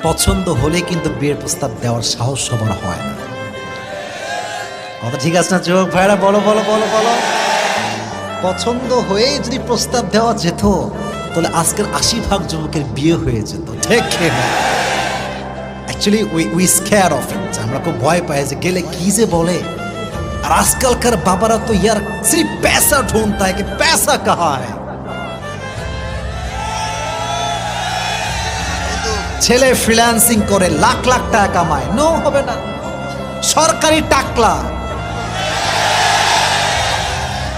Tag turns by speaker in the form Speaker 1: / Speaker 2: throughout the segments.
Speaker 1: পছন্দ হলে কিন্তু বিয়ের প্রস্তাব দেওয়ার সাহস সবার হয় না। কথা ঠিক আছে না যুবক ভাইরা? বলো বলো বলো বলো। পছন্দ হয়ে যদি প্রস্তাব দেওয়া যেত তাহলে আজকের 80% যুবকের বিয়ে হয়ে যেত। ঠিক না? Actually we scare of it. আমরা খুব ভয় পাই যে গেলে কি যে বলে। আর আজকালকার বাবারা তো ইয়ার সির্ফ पैसा ढूंढता है कि पैसा कहाँ है। ছেলে ফ্রিল্যান্সিং করে লাখ লাখ টাকা কামায়, নো হবে না। সরকারি টাকলা।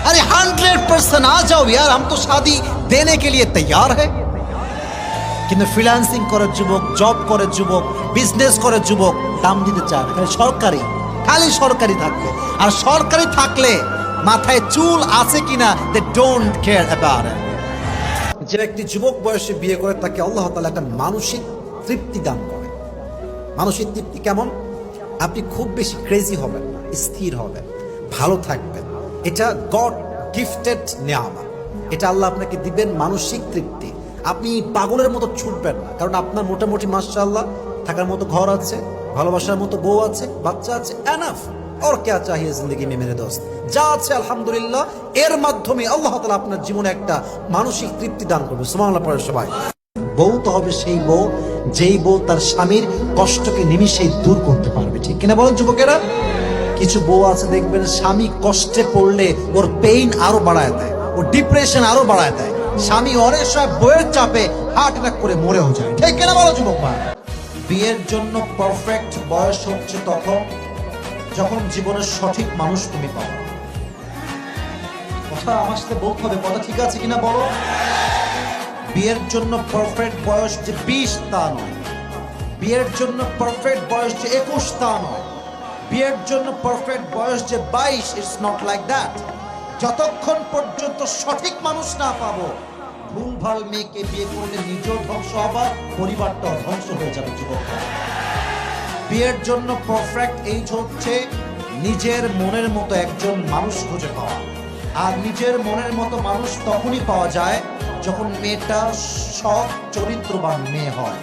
Speaker 1: अरे 100% आ जाओ यार, हम तो शादी देने के लिए तैयार है। কিন্তু ফ্রিল্যান্সিং করে যুবক, জব করে যুবক, বিজনেস করে যুবক, দাম দিতে চায় না। সরকারি, খালি সরকারি থাকবে। আর সরকারি থাকলে মাথায় চুল আছে কিনা they don't care about it. যে ব্যক্তি যুবক বয়সে বিয়ে করে তাকে আল্লাহ তাআলা একটা মানসিক তৃপ্তি দান করে। মানসিক তৃপ্তি কেমন? আপনি খুব বেশি ক্রেজি হবেন না, স্থির হবেন, ভালো থাকবেন। এটা গড গিফটেড নিয়ামত। এটা আল্লাহ আপনাকে দিবেন মানসিক তৃপ্তি। আপনি পাগলের মতো ছুটবেন না, কারণ আপনার মোটামুটি মাশাআল্লাহ থাকার মতো ঘর আছে, ভালোবাসার মতো বউ আছে, বাচ্চা আছে, এনাফ। और क्या चाहिए जिंदगी में मेरे दोस्त? যা আছে আলহামদুলিল্লাহ। এর মাধ্যমে আল্লাহ তাআলা আপনার জীবনে একটা মানসিক তৃপ্তি দান করবে। সুবহানাল্লাহ পড়ে সবাই। বউ তো হবে সেই বউ যেই বউ তার স্বামীর কষ্টকে নিমিষেই দূর করতে পারবে। ঠিক কিনা বলেন যুবকেরা? কিছু বউ আছে দেখবেন স্বামী কষ্টে পড়লে ওর পেইন আরো বাড়ায় দেয়, ওর ডিপ্রেশন আরো বাড়ায় দেয়। স্বামী অনেক সময় বউয়ের চাপে হার্ট অ্যাটাক করে মরেও যায়। ঠিক কিনা বলো যুবক ভাই? বিয়ের জন্য পারফেক্ট বয়স হচ্ছে তখন যখন জীবনের সঠিক মানুষ তুমি পাও। কথা আমার সাথে বলতে হবে, কথা ঠিক আছে কিনা বলো? বিয়ের জন্য পারফেক্ট বয়স যে 20 তা নয়। বিয়ের জন্য পারফেক্ট বয়স যে 21 তা নয়। বিয়ের জন্য পারফেক্ট বয়স যে 22, ইটস নট লাইক দ্যাট। যতক্ষণ পর্যন্ত সঠিক মানুষ না পাবো, ভুলভাল মেয়েকে বিয়ে করলে নিজেও ধ্বংস হবা, পরিবারটাও ধ্বংস হয়ে যাবে যুবক। বিয়ের জন্য পারফেক্ট এজ হচ্ছে নিজের মনের মতো একজন মানুষ খুঁজে পাওয়া। আর নিজের মনের মতো মানুষ তখনই পাওয়া যায় যখন মেয়েটা সৎ চরিত্রবান মেয়ে হয়।